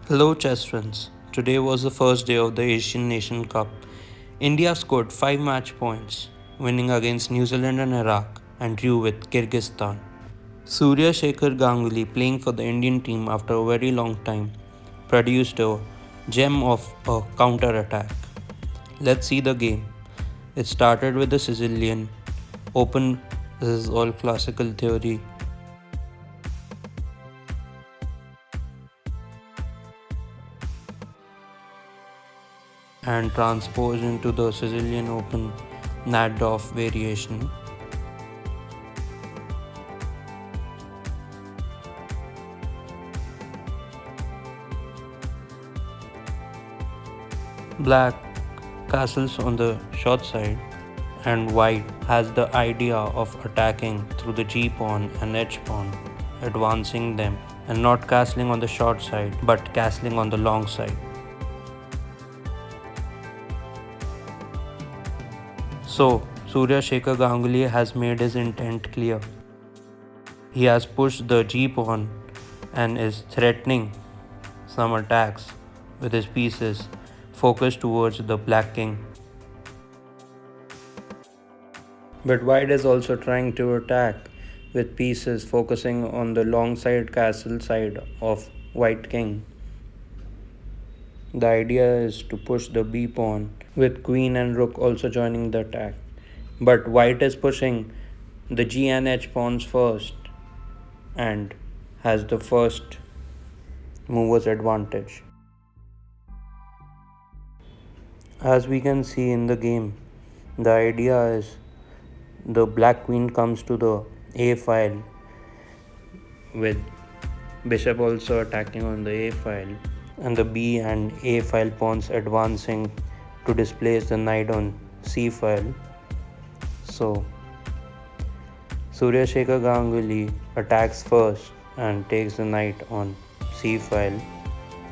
Hello, chess friends. Today was the first day of the Asian Nation Cup. India scored 5 match points, winning against New Zealand and Iraq, and drew with Kyrgyzstan. Surya Shekhar Ganguly, playing for the Indian team after a very long time, produced a gem of a counter attack. Let's see the game. It started with the Sicilian Open. This is all classical theory. And transposed into the Sicilian Open Naddorf variation. Black castles on the short side, and white has the idea of attacking through the g pawn and h pawn, advancing them and not castling on the short side but castling on the long side. So, Surya Shekhar Ganguly has made his intent clear. He has pushed the g pawn and is threatening some attacks with his pieces focused towards the black king. But white is also trying to attack with pieces focusing on the long side castle side of white king. The idea is to push the b pawn with queen and rook also joining the attack. But white is pushing the g and h pawns first and has the first mover's advantage. As we can see in the game, the idea is the black queen comes to the a file with bishop also attacking on the a file and the b and a file pawns advancing to displace the knight on c file. So Surya Shekhar Ganguly attacks first and takes the knight on c file.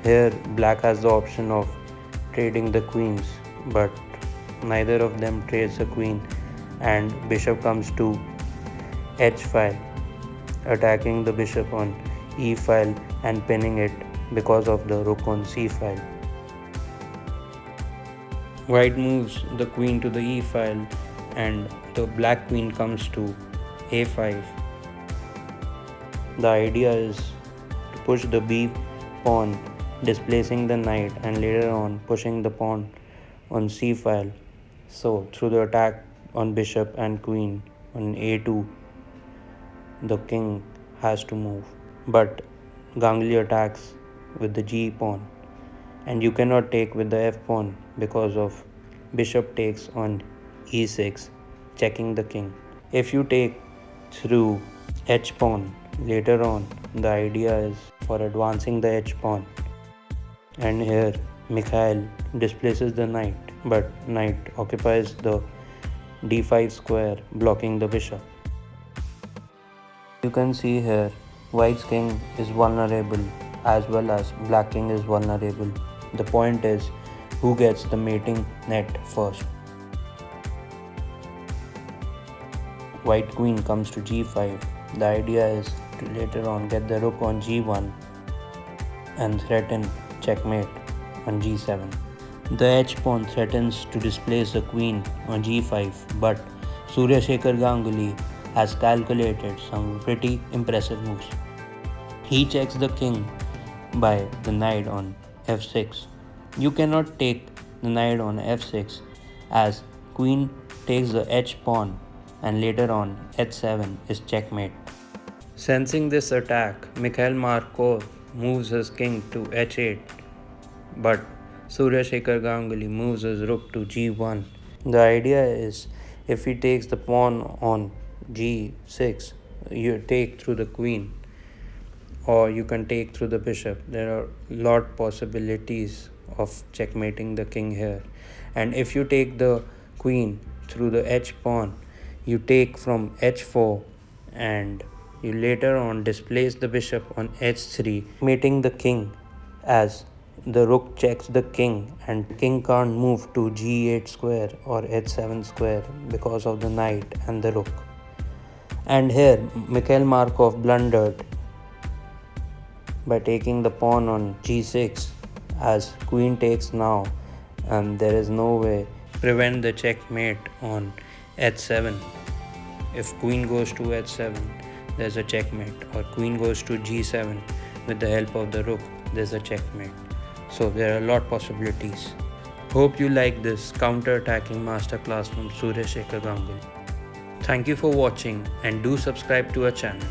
Here black has the option of trading the queens, but neither of them trades the queen and bishop comes to h file, attacking the bishop on e file and pinning it because of the rook on c file. White moves the queen to the e file and the black queen comes to a5. The idea is to push the b pawn, displacing the knight and later on pushing the pawn on c file. So through the attack on bishop and queen on a2, the king has to move. But Ganguly attacks with the g pawn, and you cannot take with the f pawn because of bishop takes on e6, checking the king. If you take through h pawn later on, the idea is for advancing the h pawn, and here Mikhail displaces the knight, but knight occupies the d5 square, blocking the bishop. You can see here white's king is vulnerable as well as black king is vulnerable. The point is who gets the mating net first. White queen comes to g5. The idea is to later on get the rook on g1 and threaten checkmate on g7. The h pawn threatens to displace the queen on g5, but Surya Shekhar Ganguly has calculated some pretty impressive moves. He checks the king by the knight on f6. You cannot take the knight on f6 as queen takes the h pawn and later on h7 is checkmate. Sensing this attack, Mikhail Markov moves his king to h8, but Surya Shekhar Ganguly moves his rook to g1. The idea is if he takes the pawn on g6, you take through the queen or you can take through the bishop. There are lot possibilities of checkmating the king here. And if you take the queen through the h pawn, you take from h4 and you later on displace the bishop on h3, mating the king as the rook checks the king and king can't move to g8 square or h7 square because of the knight and the rook. And here Mikhail Markov blundered by taking the pawn on g6, as queen takes now, and there is no way prevent the checkmate on h7. If queen goes to h7, there's a checkmate, or queen goes to g7 with the help of the rook, there's a checkmate. So there are a lot possibilities. Hope you like this counter-attacking masterclass from Surya Shekhar Ganguly. Thank you for watching and do subscribe to our channel.